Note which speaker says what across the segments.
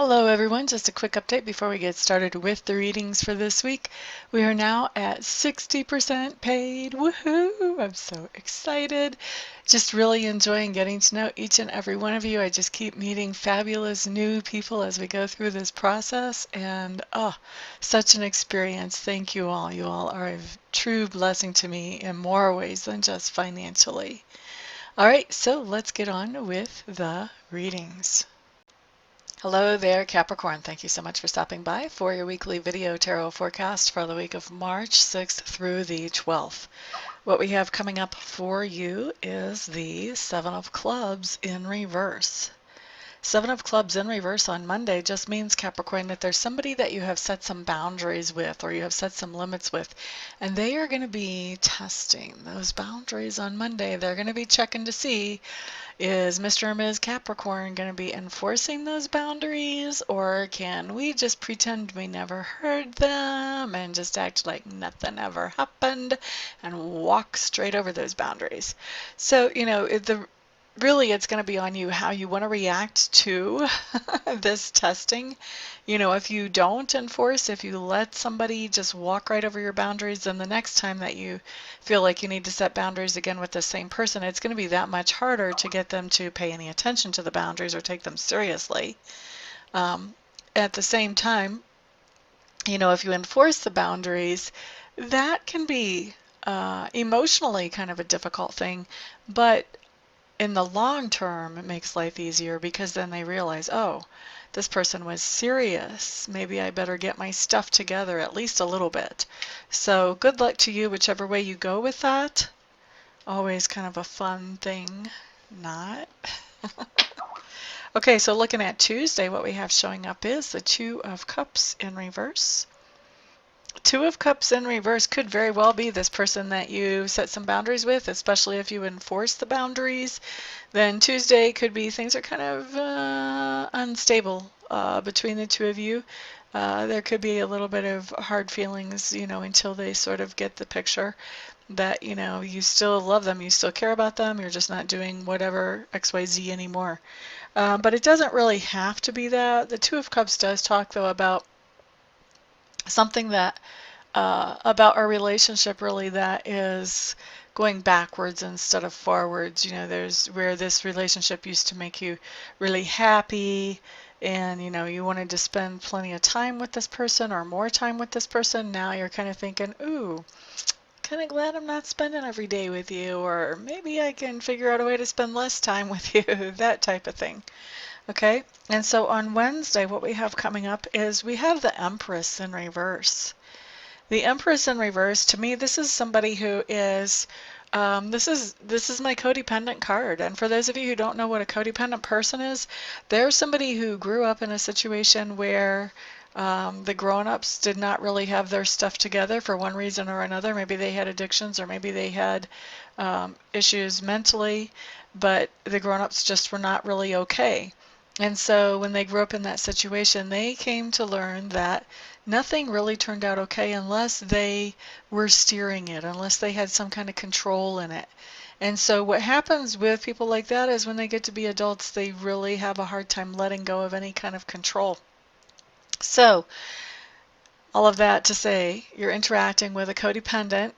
Speaker 1: Hello everyone, just a quick update before we get started with the readings for this week. We are now at 60% paid. Woohoo! I'm so excited. Just really enjoying getting to know each and every one of you. I just keep meeting fabulous new people as we go through this process, and such an experience. Thank you all. You all are a true blessing to me in more ways than just financially. All right, so let's get on with the readings. Hello there, Capricorn. Thank you so much for stopping by for your weekly video tarot forecast for the week of March 6th through the 12th. What we have coming up for you is the Seven of Clubs in reverse. Seven of Clubs in reverse on Monday just means, Capricorn, that there's somebody that you have set some boundaries with or you have set some limits with, and they are going to be testing those boundaries on Monday. They're going to be checking to see, is Mr. or Ms. Capricorn going to be enforcing those boundaries, or can we just pretend we never heard them and just act like nothing ever happened and walk straight over those boundaries? So, really it's going to be on you how you want to react to this testing. If you don't enforce, if you let somebody just walk right over your boundaries, then the next time that you feel like you need to set boundaries again with the same person, it's going to be that much harder to get them to pay any attention to the boundaries or take them seriously. At the same time, if you enforce the boundaries, that can be emotionally kind of a difficult thing, but in the long term, it makes life easier because then they realize, oh, this person was serious. Maybe I better get my stuff together at least a little bit. So good luck to you, whichever way you go with that. Always kind of a fun thing, not? Okay, so looking at Tuesday, what we have showing up is the Two of Cups in reverse. Two of Cups in reverse could very well be this person that you set some boundaries with, especially if you enforce the boundaries. Then Tuesday could be things are kind of unstable between the two of you. There could be a little bit of hard feelings, until they sort of get the picture that, you still love them, you still care about them, you're just not doing whatever XYZ anymore. But it doesn't really have to be that. The Two of Cups does talk, though, about something that about our relationship really that is going backwards instead of forwards. There's where this relationship used to make you really happy and you wanted to spend plenty of time with this person or more time with this person. Now you're kind of thinking, ooh, kind of glad I'm not spending every day with you, or maybe I can figure out a way to spend less time with you, that type of thing. Okay, and so on Wednesday, what we have coming up is we have the Empress in reverse. The Empress in reverse, to me, this is somebody who is, this is my codependent card. And for those of you who don't know what a codependent person is, they're somebody who grew up in a situation where the grown-ups did not really have their stuff together for one reason or another. Maybe they had addictions, or maybe they had issues mentally, but the grown-ups just were not really okay. And so when they grew up in that situation, they came to learn that nothing really turned out okay unless they were steering it, unless they had some kind of control in it. And so what happens with people like that is when they get to be adults, they really have a hard time letting go of any kind of control. So all of that to say, you're interacting with a codependent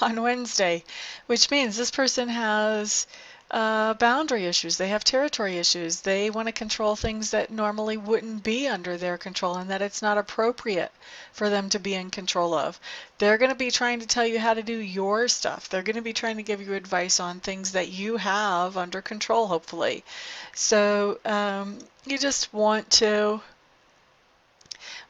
Speaker 1: on Wednesday, which means this person has boundary issues. They have territory issues. They want to control things that normally wouldn't be under their control, and that it's not appropriate for them to be in control of. They're going to be trying to tell you how to do your stuff. They're going to be trying to give you advice on things that you have under control, hopefully. So you just want to,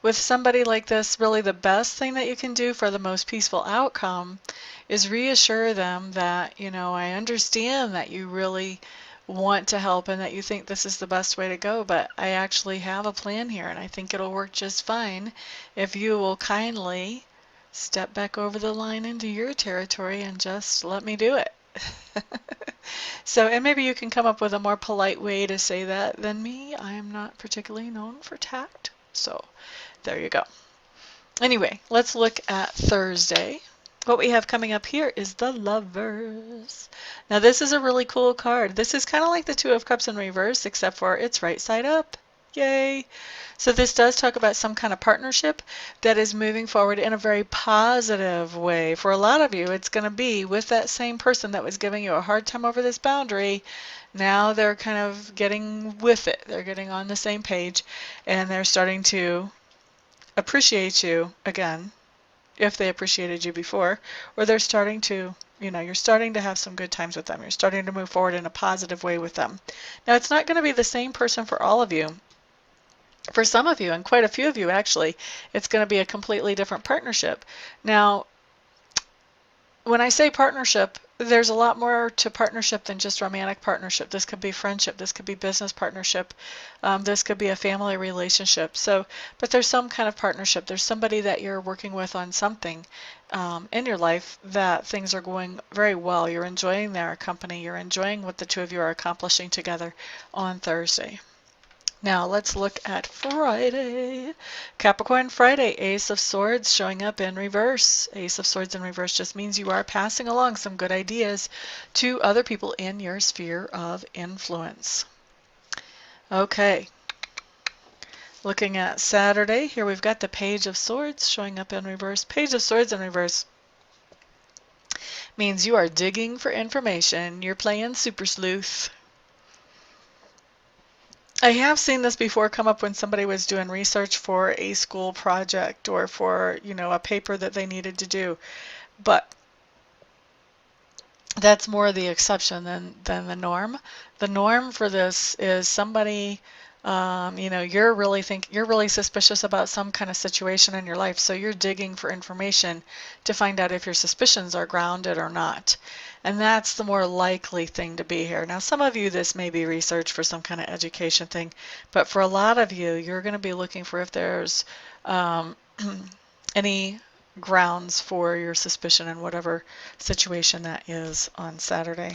Speaker 1: with somebody like this, really the best thing that you can do for the most peaceful outcome is reassure them that, I understand that you really want to help and that you think this is the best way to go, but I actually have a plan here and I think it'll work just fine if you will kindly step back over the line into your territory and just let me do it. So, and maybe you can come up with a more polite way to say that than me. I am not particularly known for tact. So there you go. Anyway, let's look at Thursday. What we have coming up here is the Lovers. Now this is a really cool card. This is kind of like the Two of Cups in reverse, except for it's right side up. Yay! So this does talk about some kind of partnership that is moving forward in a very positive way. For a lot of you, it's going to be with that same person that was giving you a hard time over this boundary. Now they're kind of getting with it. They're getting on the same page, and they're starting to appreciate you again, if they appreciated you before, or they're starting to, you're starting to have some good times with them. You're starting to move forward in a positive way with them. Now, it's not going to be the same person for all of you. For some of you, and quite a few of you actually, it's going to be a completely different partnership. Now, when I say partnership, there's a lot more to partnership than just romantic partnership. This could be friendship. This could be business partnership. This could be a family relationship. So, but there's some kind of partnership. There's somebody that you're working with on something in your life that things are going very well. You're enjoying their company. You're enjoying what the two of you are accomplishing together on Thursday. Now let's look at Friday. Capricorn Friday, Ace of Swords showing up in reverse. Ace of Swords in reverse just means you are passing along some good ideas to other people in your sphere of influence. Okay, looking at Saturday, here we've got the Page of Swords showing up in reverse. Page of Swords in reverse means you are digging for information. You're playing super sleuth. I have seen this before come up when somebody was doing research for a school project or for, a paper that they needed to do. But that's more the exception than the norm. The norm for this is somebody, you're really suspicious about some kind of situation in your life, so you're digging for information to find out if your suspicions are grounded or not. And that's the more likely thing to be here. Now, some of you, this may be research for some kind of education thing, but for a lot of you, you're going to be looking for if there's any grounds for your suspicion in whatever situation that is on Saturday.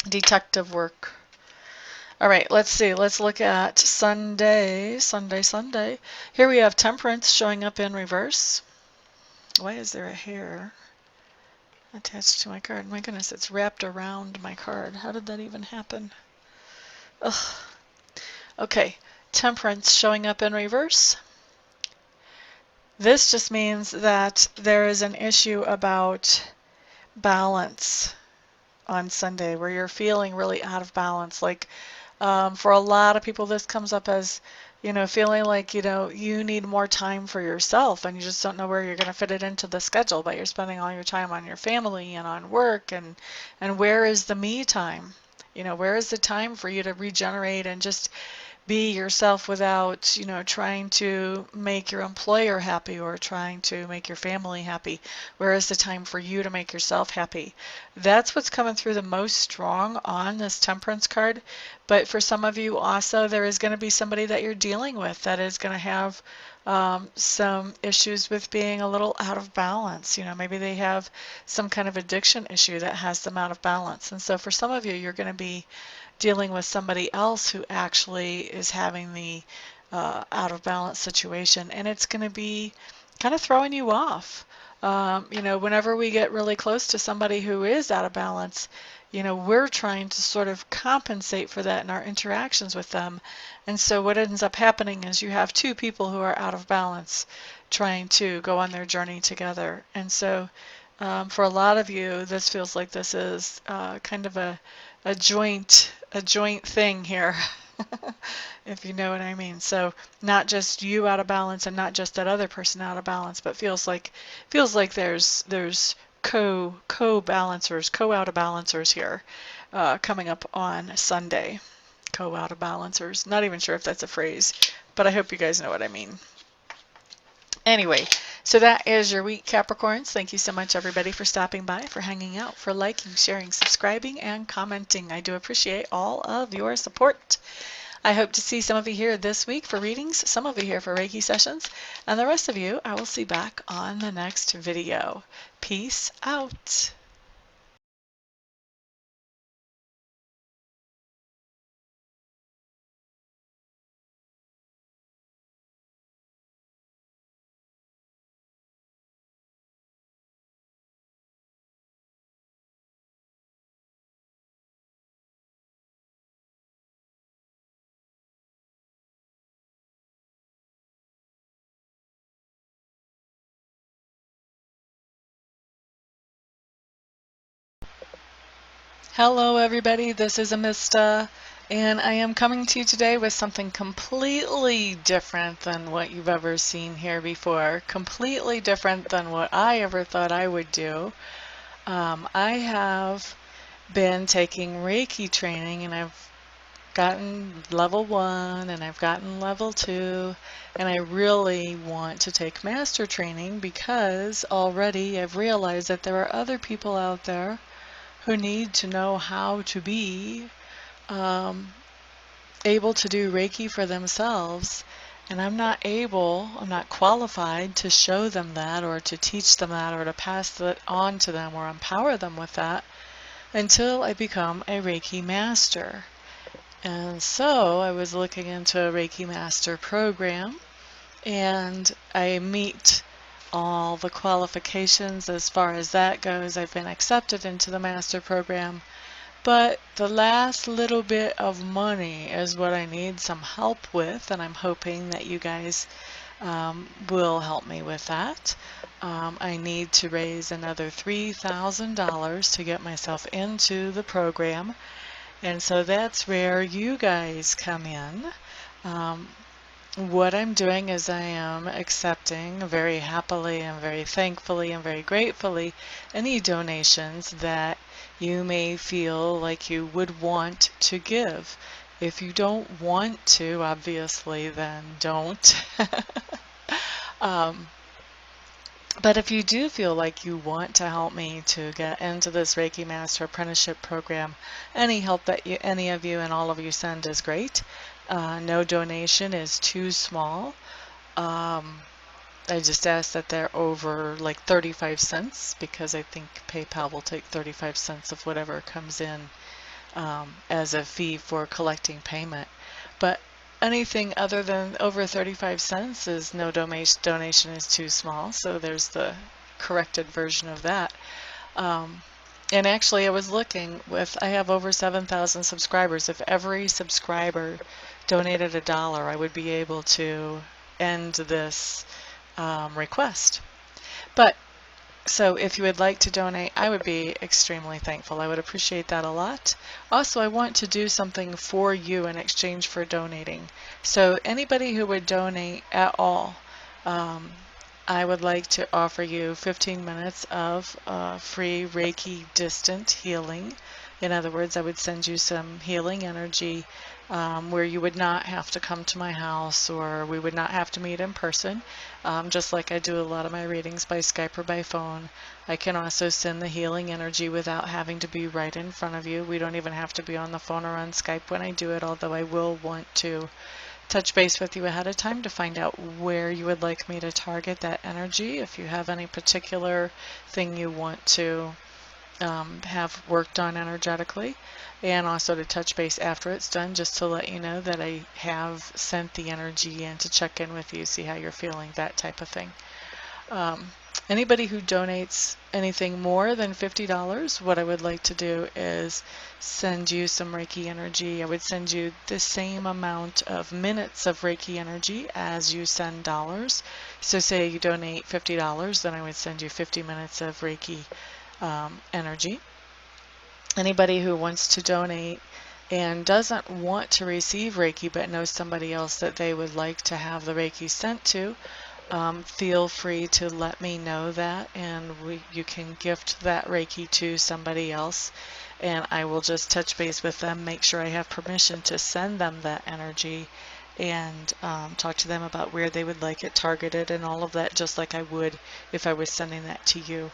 Speaker 1: Detective work. All right, let's see. Let's look at Sunday. Sunday. Here we have Temperance showing up in reverse. Why is there a hair attached to my card? My goodness, it's wrapped around my card. How did that even happen? Ugh. Okay, Temperance showing up in reverse. This just means that there is an issue about balance on Sunday where you're feeling really out of balance. Like for a lot of people, this comes up as, feeling like, you need more time for yourself and you just don't know where you're going to fit it into the schedule, but you're spending all your time on your family and on work, and where is the me time? Where is the time for you to regenerate and just be yourself without, trying to make your employer happy or trying to make your family happy? Where is the time for you to make yourself happy? That's what's coming through the most strong on this Temperance card. But for some of you also, there is going to be somebody that you're dealing with that is going to have some issues with being a little out of balance. Maybe they have some kind of addiction issue that has them out of balance. And so for some of you, you're going to be dealing with somebody else who actually is having the out of balance situation, and it's going to be kind of throwing you off. Whenever we get really close to somebody who is out of balance, we're trying to sort of compensate for that in our interactions with them. And so what ends up happening is you have two people who are out of balance trying to go on their journey together. And so for a lot of you, this feels like this is kind of a joint thing here, if you know what I mean. So not just you out of balance and not just that other person out of balance, but feels like there's co-balancers, co-out of balancers here coming up on Sunday. Co-out of balancers. Not even sure if that's a phrase, but I hope you guys know what I mean. Anyway, so that is your week, Capricorns. Thank you so much, everybody, for stopping by, for hanging out, for liking, sharing, subscribing, and commenting. I do appreciate all of your support. I hope to see some of you here this week for readings, some of you here for Reiki sessions, and the rest of you I will see back on the next video. Peace out. Hello everybody, this is Amista, and I am coming to you today with something completely different than what you've ever seen here before, completely different than what I ever thought I would do. I have been taking Reiki training, and I've gotten level 1 and I've gotten level 2, and I really want to take master training because already I've realized that there are other people out there who need to know how to be um, able to do Reiki for themselves. And I'm not qualified to show them that or to teach them that or to pass that on to them or empower them with that until I become a Reiki Master. And so I was looking into a Reiki Master program, and I meet all the qualifications as far as that goes. I've been accepted into the Master program. But the last little bit of money is what I need some help with, and I'm hoping that you guys will help me with that. I need to raise another $3,000 to get myself into the program, and so that's where you guys come in. What I'm doing is I am accepting very happily and very thankfully and very gratefully any donations that you may feel like you would want to give. If you don't want to, obviously, then don't. um, but if you do feel like you want to help me to get into this Reiki Master Apprenticeship Program, any help that any of you and all of you send is great. No donation is too small. I just ask that they're over like 35 cents because I think PayPal will take 35 cents of whatever comes in as a fee for collecting payment. But anything other than over 35 cents is no donation is too small. So there's the corrected version of that. And actually, I was looking I have over 7,000 subscribers. If every subscriber donated $1, I would be able to end this request. But so if you would like to donate, I would be extremely thankful. I would appreciate that a lot. Also, I want to do something for you in exchange for donating. So anybody who would donate at all, I would like to offer you 15 minutes of free Reiki distant healing. In other words, I would send you some healing energy where you would not have to come to my house, or we would not have to meet in person, just like I do a lot of my readings by Skype or by phone. I can also send the healing energy without having to be right in front of you. We don't even have to be on the phone or on Skype when I do it, although I will want to touch base with you ahead of time to find out where you would like me to target that energy. If you have any particular thing you want to have worked on energetically, and also to touch base after it's done just to let you know that I have sent the energy in to check in with you, see how you're feeling, that type of thing. Anybody who donates anything more than $50, what I would like to do is send you some Reiki energy. I would send you the same amount of minutes of Reiki energy as you send dollars. So say you donate $50, then I would send you 50 minutes of Reiki energy. Anybody who wants to donate and doesn't want to receive Reiki but knows somebody else that they would like to have the Reiki sent to, feel free to let me know that, and you can gift that Reiki to somebody else, and I will just touch base with them, make sure I have permission to send them that energy, and talk to them about where they would like it targeted and all of that, just like I would if I was sending that to you.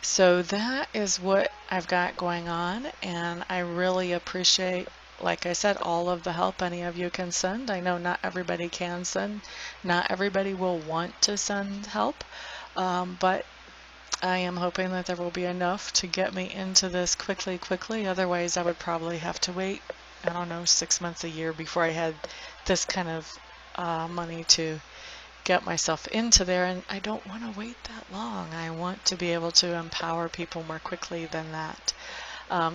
Speaker 1: So that is what I've got going on, and I really appreciate, like I said, all of the help any of you can send. I know not everybody can send, not everybody will want to send help, but I am hoping that there will be enough to get me into this quickly. Otherwise, I would probably have to wait, I don't know, 6 months, a year before I had this kind of money to get myself into there, and I don't want to wait that long. I want to be able to empower people more quickly than that.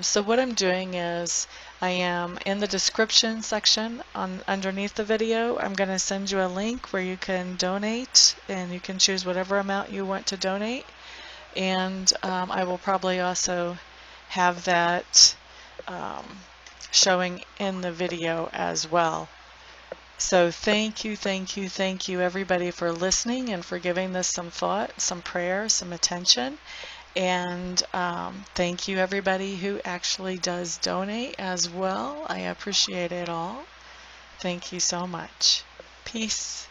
Speaker 1: So what I'm doing is I am in the description section underneath the video. I'm going to send you a link where you can donate, and you can choose whatever amount you want to donate. and I will probably also have that showing in the video as well. So thank you everybody for listening and for giving this some thought, some prayer, some attention. And thank you everybody who actually does donate as well. I appreciate it all. Thank you so much. Peace.